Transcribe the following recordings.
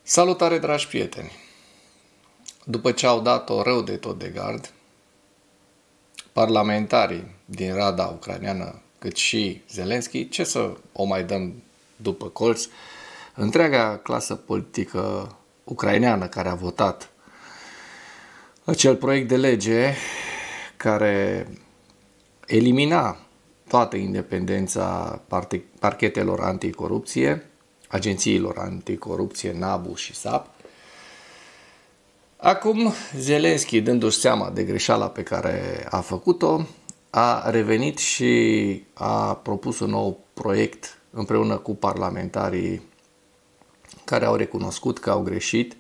Salutare, dragi prieteni! După ce au dat-o rău de tot de gard, parlamentarii din Rada ucraineană, cât și Zelenski, ce să o mai dăm după colț, întreaga clasă politică ucraineană care a votat acel proiect de lege care elimina toată independența parchetelor anticorupție, agențiilor anticorupție, NABU și SAP. Acum, Zelenski, dându-și seama de greșeala pe care a făcut-o, a revenit și a propus un nou proiect împreună cu parlamentarii care au recunoscut că au greșit.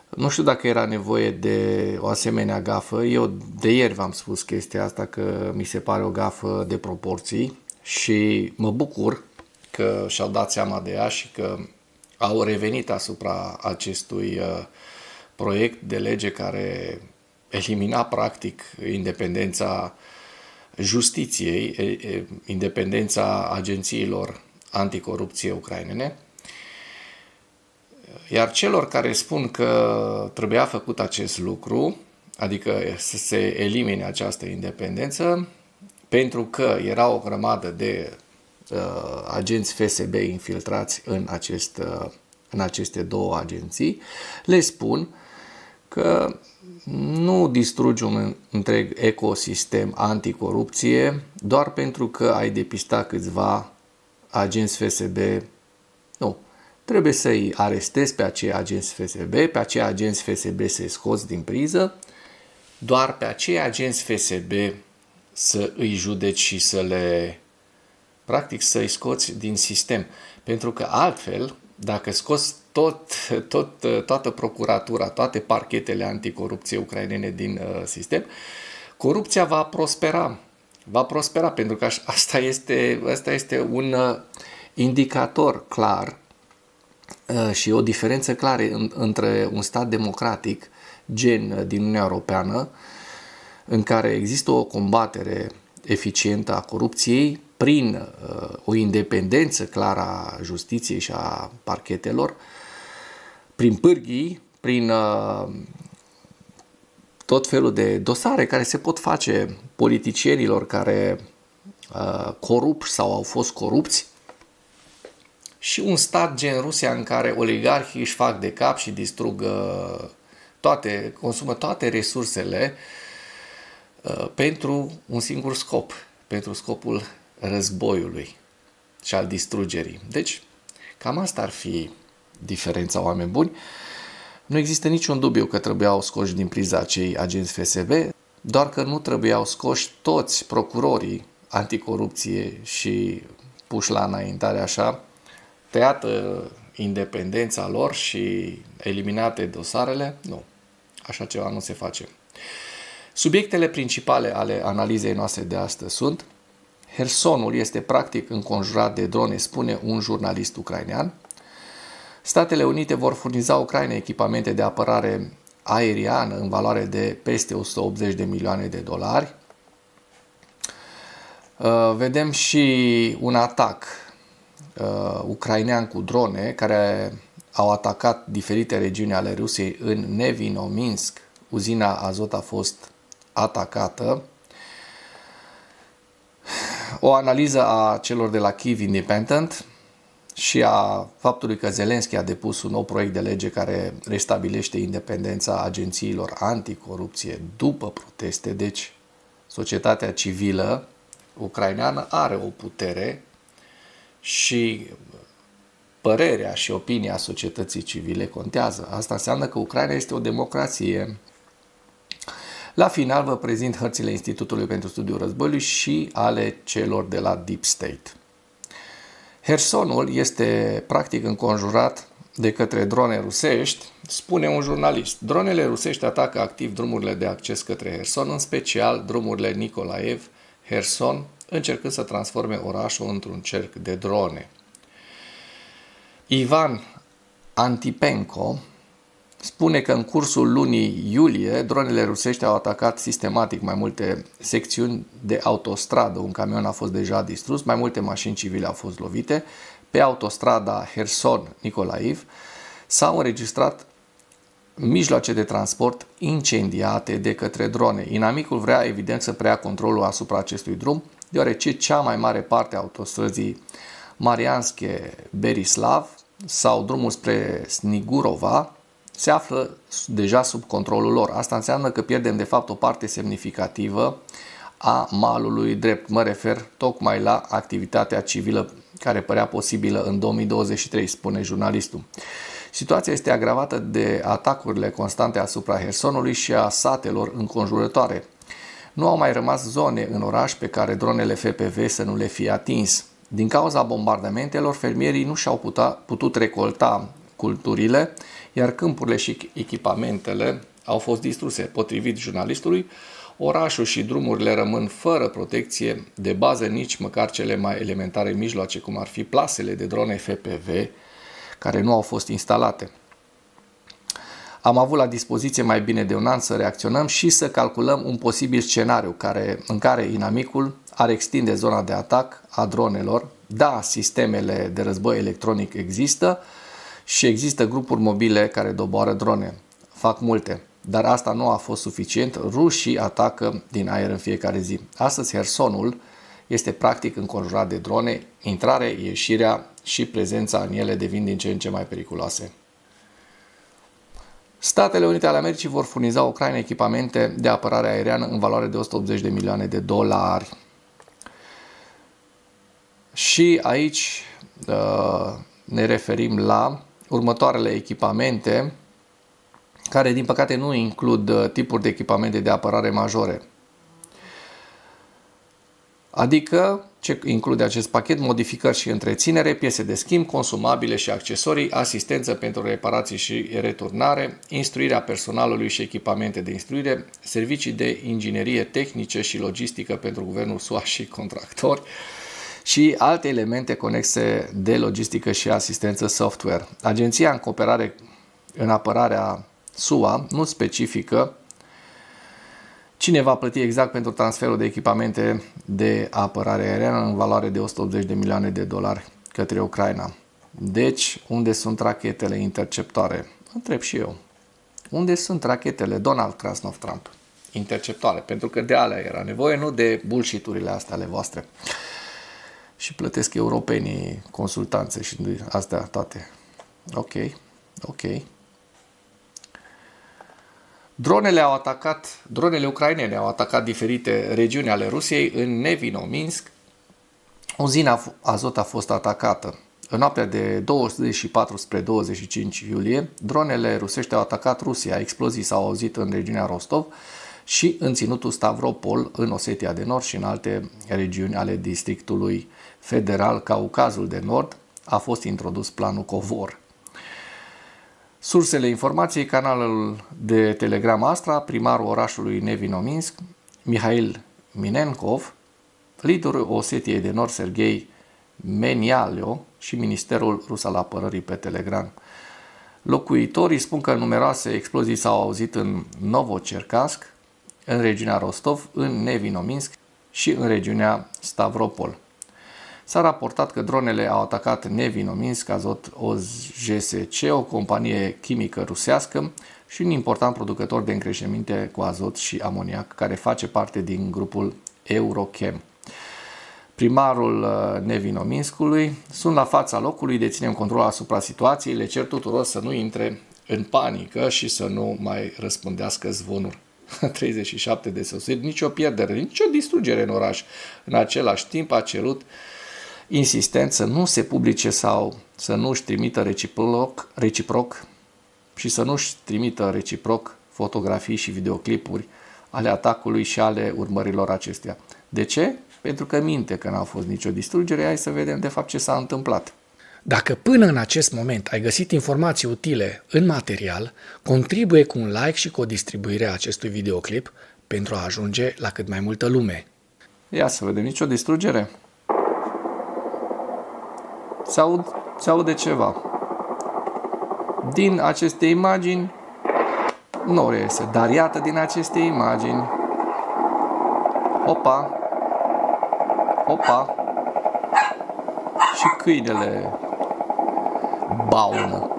Nu știu dacă era nevoie de o asemenea gafă. Eu de ieri v-am spus chestia asta, că mi se pare o gafă de proporții și mă bucur că și-au dat seama de ea și că au revenit asupra acestui proiect de lege care elimina practic independența justiției, independența agențiilor anticorupție ucrainene. Iar celor care spun că trebuia făcut acest lucru, adică să se elimine această independență, pentru că era o grămadă de agenți FSB infiltrați în aceste două agenții, le spun că nu distrugi un întreg ecosistem anticorupție doar pentru că ai depistat câțiva agenți FSB. Nu. Trebuie să-i arestezi pe acei agenți FSB, pe acei agenți FSB să-i scoți din priză, doar pe acei agenți FSB să îi judeci și practic să-i scoți din sistem. Pentru că altfel, dacă scoți toată procuratura, toate parchetele anticorupție ucrainene din sistem, corupția va prospera. Va prospera, pentru că asta este un indicator clar și o diferență clară între un stat democratic, gen din Uniunea Europeană, în care există o combatere eficientă a corupției prin o independență clară a justiției și a parchetelor, prin pârghii, prin tot felul de dosare care se pot face politicienilor care corup sau au fost corupți, și un stat gen Rusia în care oligarhii își fac de cap și distrug consumă toate resursele pentru un singur scop, pentru scopul războiului și al distrugerii. Deci, cam asta ar fi diferența, oameni buni. Nu există niciun dubiu că trebuiau scoși din priză acei agenți FSB, doar că nu trebuiau scoși toți procurorii anticorupție și puși la înaintare așa, tăiată independența lor și eliminate dosarele. Nu, așa ceva nu se face. Subiectele principale ale analizei noastre de astăzi sunt: Hersonul este practic înconjurat de drone, spune un jurnalist ucrainean. Statele Unite vor furniza Ucrainei echipamente de apărare aeriană în valoare de peste 180 de milioane de dolari. Vedem și un atac ucrainean cu drone care au atacat diferite regiuni ale Rusiei. În Nevinominsk, uzina azot a fost atacată. O analiză a celor de la Kyiv Independent și a faptului că Zelenski a depus un nou proiect de lege care restabilește independența agențiilor anticorupție după proteste. Deci, societatea civilă ucraineană are o putere și părerea și opinia societății civile contează. Asta înseamnă că Ucraina este o democrație. La final vă prezint hărțile Institutului pentru Studiul Războiului și ale celor de la Deep State. Hersonul este practic înconjurat de către drone rusești, spune un jurnalist. Dronele rusești atacă activ drumurile de acces către Herson, în special drumurile Nikolaev, Herson, încercând să transforme orașul într-un cerc de drone. Ivan Antipenko spune că în cursul lunii iulie, dronele rusești au atacat sistematic mai multe secțiuni de autostradă. Un camion a fost deja distrus, mai multe mașini civile au fost lovite. Pe autostrada Herson-Nikolaev S-au înregistrat mijloace de transport incendiate de către drone. Inamicul vrea evident să preia controlul asupra acestui drum, deoarece cea mai mare parte a autostrăzii Marianske-Berislav sau drumul spre Snigurova se află deja sub controlul lor. Asta înseamnă că pierdem de fapt o parte semnificativă a malului drept. Mă refer tocmai la activitatea civilă care părea posibilă în 2023, spune jurnalistul. Situația este agravată de atacurile constante asupra Hersonului și a satelor înconjurătoare. Nu au mai rămas zone în oraș pe care dronele FPV să nu le fie atins. Din cauza bombardamentelor, fermierii nu și-au putut recolta culturile, iar câmpurile și echipamentele au fost distruse. Potrivit jurnalistului, orașul și drumurile rămân fără protecție de bază, nici măcar cele mai elementare mijloace, cum ar fi plasele de drone FPV, care nu au fost instalate. Am avut la dispoziție mai bine de un an să reacționăm și să calculăm un posibil scenariu în care inamicul ar extinde zona de atac a dronelor. Da, sistemele de război electronic există și există grupuri mobile care doboară drone. Fac multe, dar asta nu a fost suficient. Rușii atacă din aer în fiecare zi. Astăzi Hersonul este practic înconjurat de drone, intrarea, ieșirea și prezența în ele devin din ce în ce mai periculoase. Statele Unite ale Americii vor furniza Ucrainei echipamente de apărare aeriană în valoare de 180 de milioane de dolari. Și aici ne referim la următoarele echipamente, care din păcate nu includ tipuri de echipamente de apărare majore. Adică, ce include acest pachet? Modificări și întreținere, piese de schimb, consumabile și accesorii, asistență pentru reparații și returnare, instruirea personalului și echipamente de instruire, servicii de inginerie tehnice și logistică pentru guvernul SUA și contractori și alte elemente conexe de logistică și asistență software. Agenția în cooperare în apărarea SUA nu specifică cine va plăti exact pentru transferul de echipamente de apărare aeriană în valoare de 180 de milioane de dolari către Ucraina. Deci, unde sunt rachetele interceptoare? Întreb și eu. Unde sunt rachetele Donald Krasnov Trump? Interceptoare, pentru că de alea era nevoie, nu de bullshit-urile astea ale voastre. Și plătesc europenii consultanțe și astea toate. Ok. Dronele ucrainene au atacat diferite regiuni ale Rusiei. În Nevinominsk, uzina azot a fost atacată. În noaptea de 24 spre 25 iulie, dronele rusești au atacat Rusia. Explozii s-au auzit în regiunea Rostov și în ținutul Stavropol, în Osetia de Nord și în alte regiuni ale districtului federal Caucazul de Nord. A fost introdus planul Covor. Sursele informației, canalul de Telegram Astra, primarul orașului Nevinominsk, Mihail Minenkov, liderul Osetiei de Nord, Sergei Menialeo și Ministerul Rus al Apărării pe Telegram. Locuitorii spun că numeroase explozii s-au auzit în Novocherkassk, în regiunea Rostov, în Nevinominsk și în regiunea Stavropol. S-a raportat că dronele au atacat Nevinominsk Azot OJSC, o companie chimică rusească și un important producător de încreșăminte cu azot și amoniac, care face parte din grupul Eurochem. Primarul Nevinominskului: sunt la fața locului, deținem control asupra situației, le cer tuturor să nu intre în panică și să nu mai răspândească zvonuri. 37 de sosiri, nicio pierdere, nicio distrugere în oraș. În același timp a cerut insistent să nu se publice sau să nu își trimită reciproc și să nu își trimită reciproc fotografii și videoclipuri ale atacului și ale urmărilor acestea. De ce? Pentru că minte că n-a fost nicio distrugere. Hai să vedem de fapt ce s-a întâmplat. Dacă până în acest moment ai găsit informații utile în material, contribuie cu un like și cu o distribuire a acestui videoclip pentru a ajunge la cât mai multă lume. Ia să vedem, nicio distrugere. Se aude ceva. Din aceste imagini nu reiese, dar iată din aceste imagini. Opa! Și câinele baună.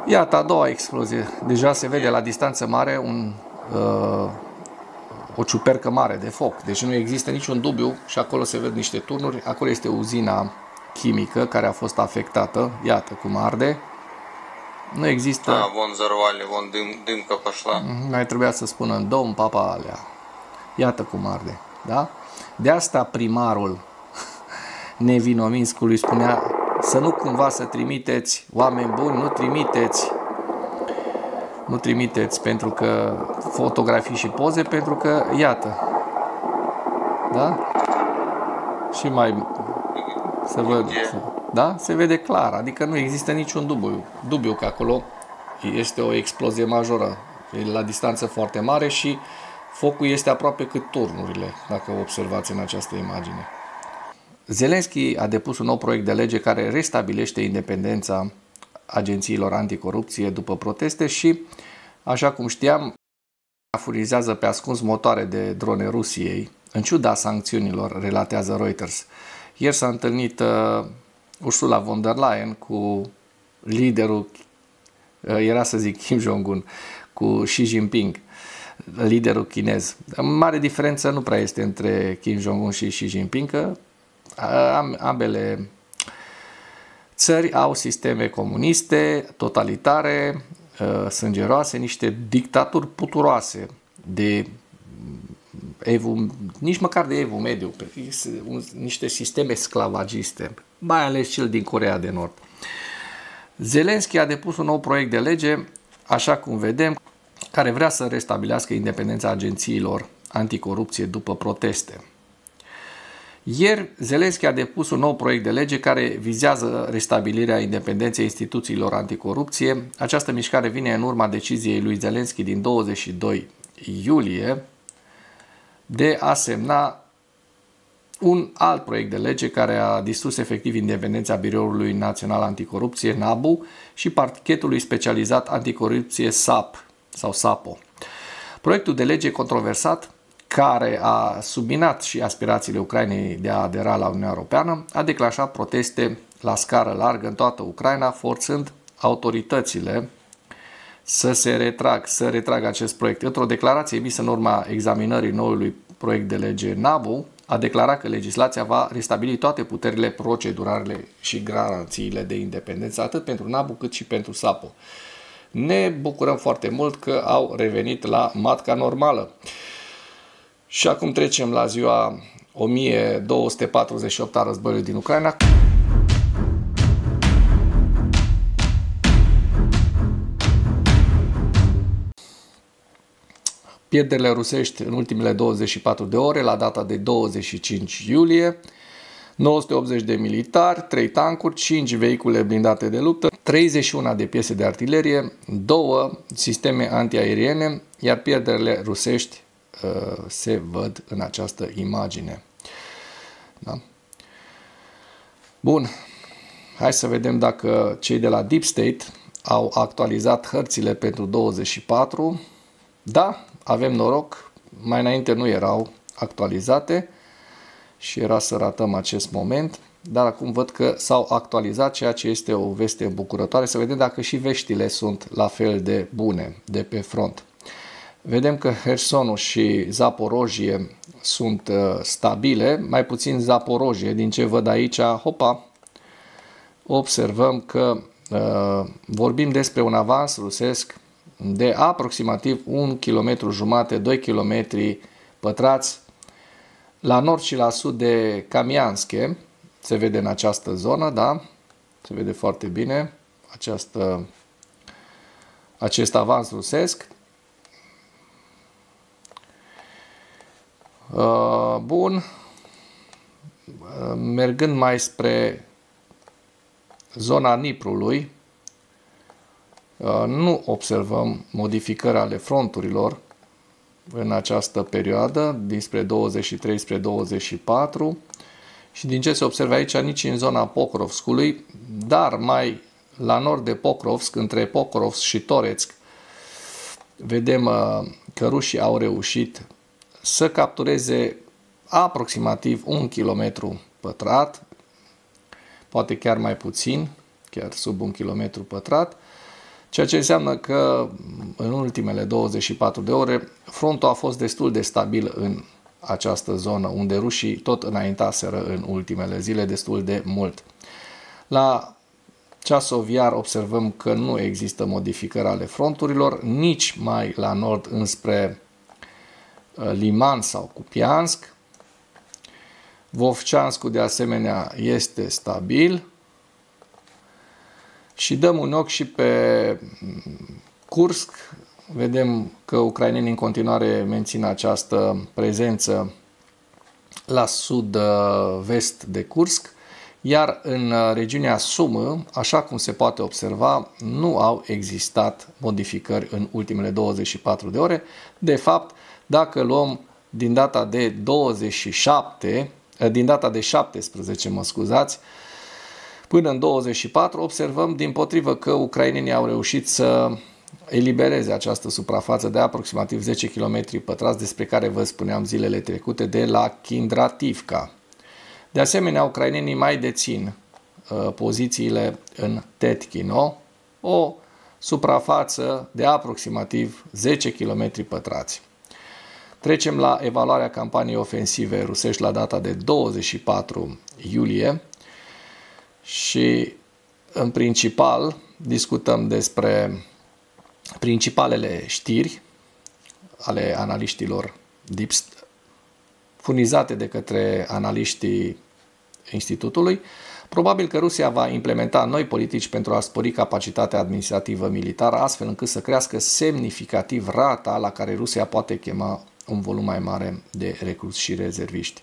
Iată a doua explozie. Deja se vede la distanță mare o ciupercă mare de foc. Deci nu există niciun dubiu și acolo se văd niște turnuri. Acolo este uzina chimică care a fost afectată. Iată cum arde. Nu există... Вон взорвали, вон дымка пошла. Mai trebuia să spună în dom papa alea. Iată cum arde. Da? De asta primarul Nevinominskului spunea să nu cumva să trimiteți oameni buni, nu trimiteți pentru că fotografii și poze, pentru că iată. Da? Și mai să văd. Da? Se vede clar, adică nu există niciun dubiu că acolo este o explozie majoră. E la distanță foarte mare și focul este aproape cât turnurile, dacă observați în această imagine. Zelenski a depus un nou proiect de lege care restabilește independența agențiilor anticorupție după proteste și, așa cum știam, furnizează pe ascuns motoare de drone Rusiei, în ciuda sancțiunilor, relatează Reuters. Ieri s-a întâlnit Ursula von der Leyen cu liderul, era să zic Kim Jong-un, cu Xi Jinping, liderul chinez. Mare diferență nu prea este între Kim Jong-un și Xi Jinping, că ambele țări au sisteme comuniste, totalitare, sângeroase, niște dictaturi puturoase de nici măcar de evul mediu, niște sisteme sclavagiste, mai ales cel din Coreea de Nord. Zelenski a depus un nou proiect de lege, așa cum vedem, care vrea să restabilească independența agențiilor anticorupție după proteste. Ieri, Zelenski a depus un nou proiect de lege care vizează restabilirea independenței instituțiilor anticorupție. Această mișcare vine în urma deciziei lui Zelenski din 22 iulie de a semna un alt proiect de lege care a distrus efectiv independența Biroului Național Anticorupție, NABU, și parchetului specializat anticorupție SAP sau SAPO. Proiectul de lege controversat, care a subminat și aspirațiile Ucrainei de a adera la Uniunea Europeană, a declanșat proteste la scară largă în toată Ucraina, forțând autoritățile să retragă acest proiect. Într-o declarație emisă în urma examinării noului proiect de lege NABU, a declarat că legislația va restabili toate puterile procedurale și garanțiile de independență, atât pentru NABU cât și pentru SAPO. Ne bucurăm foarte mult că au revenit la matca normală. Și acum trecem la ziua 1248 a războiului din Ucraina. Pierderile rusești în ultimele 24 de ore, la data de 25 iulie, 980 de militari, 3 tancuri, 5 vehicule blindate de luptă, 31 de piese de artilerie, 2 sisteme antiaeriene, iar pierderile rusești se văd în această imagine. Da? Bun, hai să vedem dacă cei de la Deep State au actualizat hărțile pentru 24. Da, avem noroc, mai înainte nu erau actualizate și era să ratăm acest moment, dar acum văd că s-au actualizat, ceea ce este o veste îmbucurătoare. Să vedem dacă și veștile sunt la fel de bune de pe front. Vedem că Hersonul și Zaporojie sunt stabile, mai puțin Zaporojie, din ce văd aici, hopa, observăm că vorbim despre un avans rusesc de aproximativ 1,5 km, 2 km pătrați la nord și la sud de Kamianske. Se vede în această zonă, da? Se vede foarte bine acest avans rusesc. Bun. Mergând mai spre zona Niprului, nu observăm modificări ale fronturilor în această perioadă, dinspre 23 spre 24, și din ce se observă aici, nici în zona Pokrovskului, dar mai la nord de Pokrovsk, între Pokrovsk și Toretsk, vedem că rușii au reușit să captureze aproximativ 1 km pătrat, poate chiar mai puțin, chiar sub 1 km pătrat, ceea ce înseamnă că în ultimele 24 de ore frontul a fost destul de stabil în această zonă, unde rușii tot înaintaseră în ultimele zile destul de mult. La ceasoviar observăm că nu există modificări ale fronturilor, nici mai la nord înspre Liman sau Kupiansk. Vovceanscul de asemenea este stabil. Și dăm un ochi și pe Kursk. Vedem că ucrainenii în continuare mențin această prezență la sud-vest de Kursk, iar în regiunea Sumă, așa cum se poate observa, nu au existat modificări în ultimele 24 de ore. De fapt, dacă luăm din data de 17, până în 24, observăm dimpotrivă că ucrainenii au reușit să elibereze această suprafață de aproximativ 10 km pătrați despre care vă spuneam zilele trecute de la Kindrativka. De asemenea, ucrainenii mai dețin pozițiile în Tetkino, o suprafață de aproximativ 10 km pătrați. Trecem la evaluarea campaniei ofensive rusești la data de 24 iulie și în principal discutăm despre principalele știri ale analiștilor furnizate de către analiștii Institutului. Probabil că Rusia va implementa noi politici pentru a spori capacitatea administrativă militară, astfel încât să crească semnificativ rata la care Rusia poate chema un volum mai mare de recruți și rezerviști.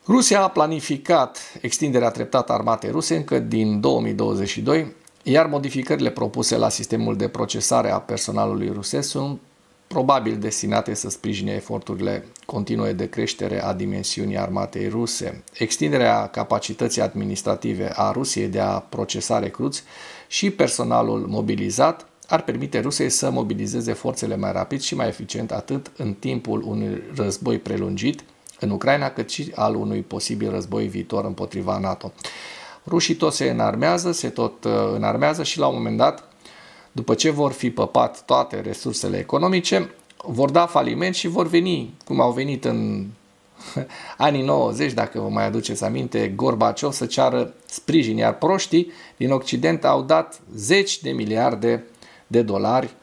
Rusia a planificat extinderea treptată a armatei ruse încă din 2022, iar modificările propuse la sistemul de procesare a personalului rusesc sunt probabil destinate să sprijine eforturile continue de creștere a dimensiunii armatei ruse. Extinderea capacității administrative a Rusiei de a procesa recruți și personalul mobilizat ar permite Rusiei să mobilizeze forțele mai rapid și mai eficient atât în timpul unui război prelungit în Ucraina, cât și al unui posibil război viitor împotriva NATO. Rușii tot se înarmează și la un moment dat, după ce vor fi păpat toate resursele economice, vor da faliment și vor veni, cum au venit în anii 90, dacă vă mai aduceți aminte, Gorbaciov să ceară sprijin, iar proștii din Occident au dat zeci de miliarde de dolari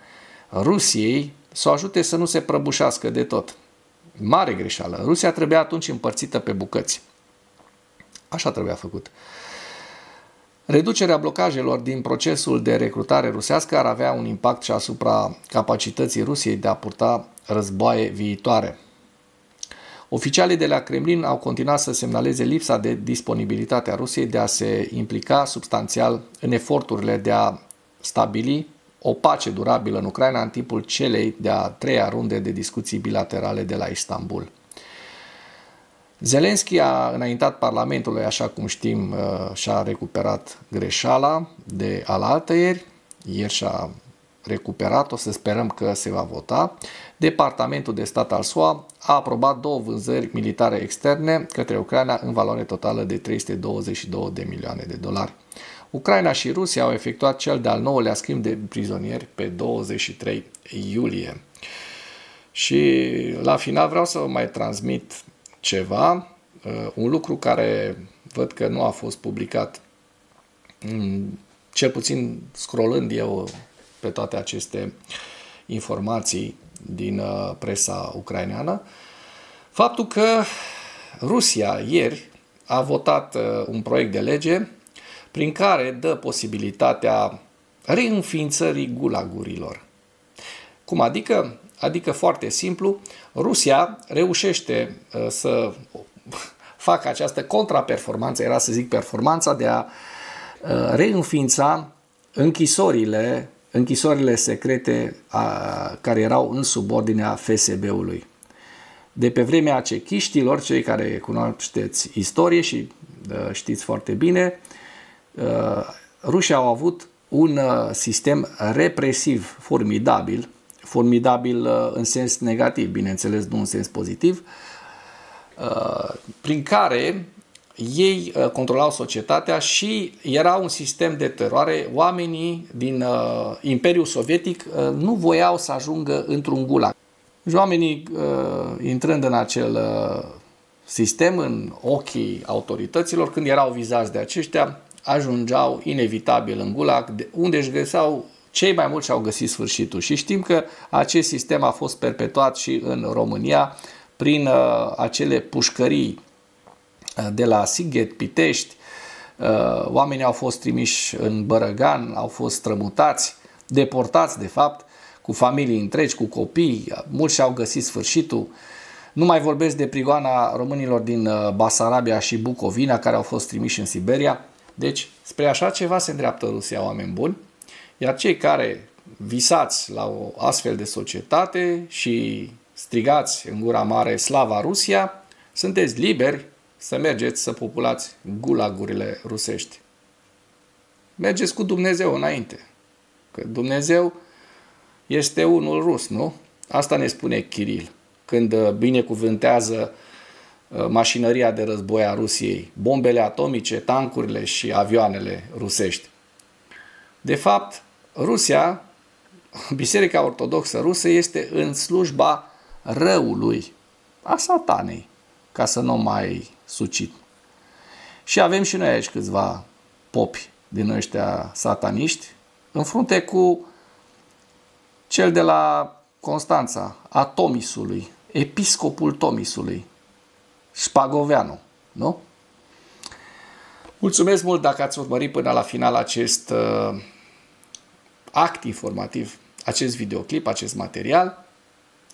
Rusiei să o ajute să nu se prăbușească de tot. Mare greșeală. Rusia trebuia atunci împărțită pe bucăți. Așa trebuia făcut. Reducerea blocajelor din procesul de recrutare rusească ar avea un impact și asupra capacității Rusiei de a purta războaie viitoare. Oficialii de la Kremlin au continuat să semnaleze lipsa de disponibilitate a Rusiei de a se implica substanțial în eforturile de a stabili o pace durabilă în Ucraina în timpul celei de-a treia runde de discuții bilaterale de la Istanbul. Zelenski a înaintat Parlamentului, așa cum știm, și-a recuperat greșeala de alaltăieri, ieri și-a recuperat, o să sperăm că se va vota. Departamentul de stat al SUA a aprobat 2 vânzări militare externe către Ucraina în valoare totală de 322 de milioane de dolari. Ucraina și Rusia au efectuat cel de-al 9-lea schimb de prizonieri pe 23 iulie. Și la final vreau să vă mai transmit ceva, un lucru care văd că nu a fost publicat, cel puțin scrollând eu pe toate aceste informații din presa ucraineană, faptul că Rusia ieri a votat un proiect de lege prin care dă posibilitatea reînființării gulagurilor. Cum adică? Adică foarte simplu, Rusia reușește să facă această contraperformanță, era să zic performanța de a reînființa închisorile secrete care erau în subordinea FSB-ului. De pe vremea cechiștilor, cei care cunoașteți istorie și știți foarte bine, rușii au avut un sistem represiv formidabil în sens negativ, bineînțeles, nu în sens pozitiv, prin care ei controlau societatea și era un sistem de teroare. Oamenii din Imperiul Sovietic nu voiau să ajungă într-un gulag. Și oamenii, intrând în acel sistem, în ochii autorităților, când erau vizați de aceștia, ajungeau inevitabil în gulag, unde își găseau, cei mai mulți și-au găsit sfârșitul. Și știm că acest sistem a fost perpetuat și în România prin acele pușcării de la Sighet, Pitești. Oamenii au fost trimiși în Bărăgan, au fost strămutați, deportați de fapt, cu familii întregi, cu copii, mulți și-au găsit sfârșitul. Nu mai vorbesc de prigoana românilor din Basarabia și Bucovina, care au fost trimiși în Siberia. Deci, spre așa ceva se îndreaptă Rusia, oameni buni, iar cei care visați la o astfel de societate și strigați în gura mare Slava Rusia, sunteți liberi să mergeți să populați gulagurile rusești. Mergeți cu Dumnezeu înainte, că Dumnezeu este unul rus, nu? Asta ne spune Kiril când binecuvântează mașinăria de război a Rusiei, bombele atomice, tancurile și avioanele rusești. De fapt, Rusia, Biserica Ortodoxă Rusă, este în slujba răului, a satanei, ca să nu mai sucit. Și avem și noi aici câțiva popi din ăștia sataniști, în frunte cu cel de la Constanța, a Tomisului, episcopul Tomisului, Spagoveanu, nu? Mulțumesc mult dacă ați urmărit până la final acest act informativ, acest videoclip, acest material,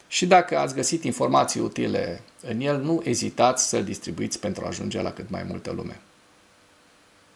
și dacă ați găsit informații utile în el, nu ezitați să-l distribuiți pentru a ajunge la cât mai multă lume.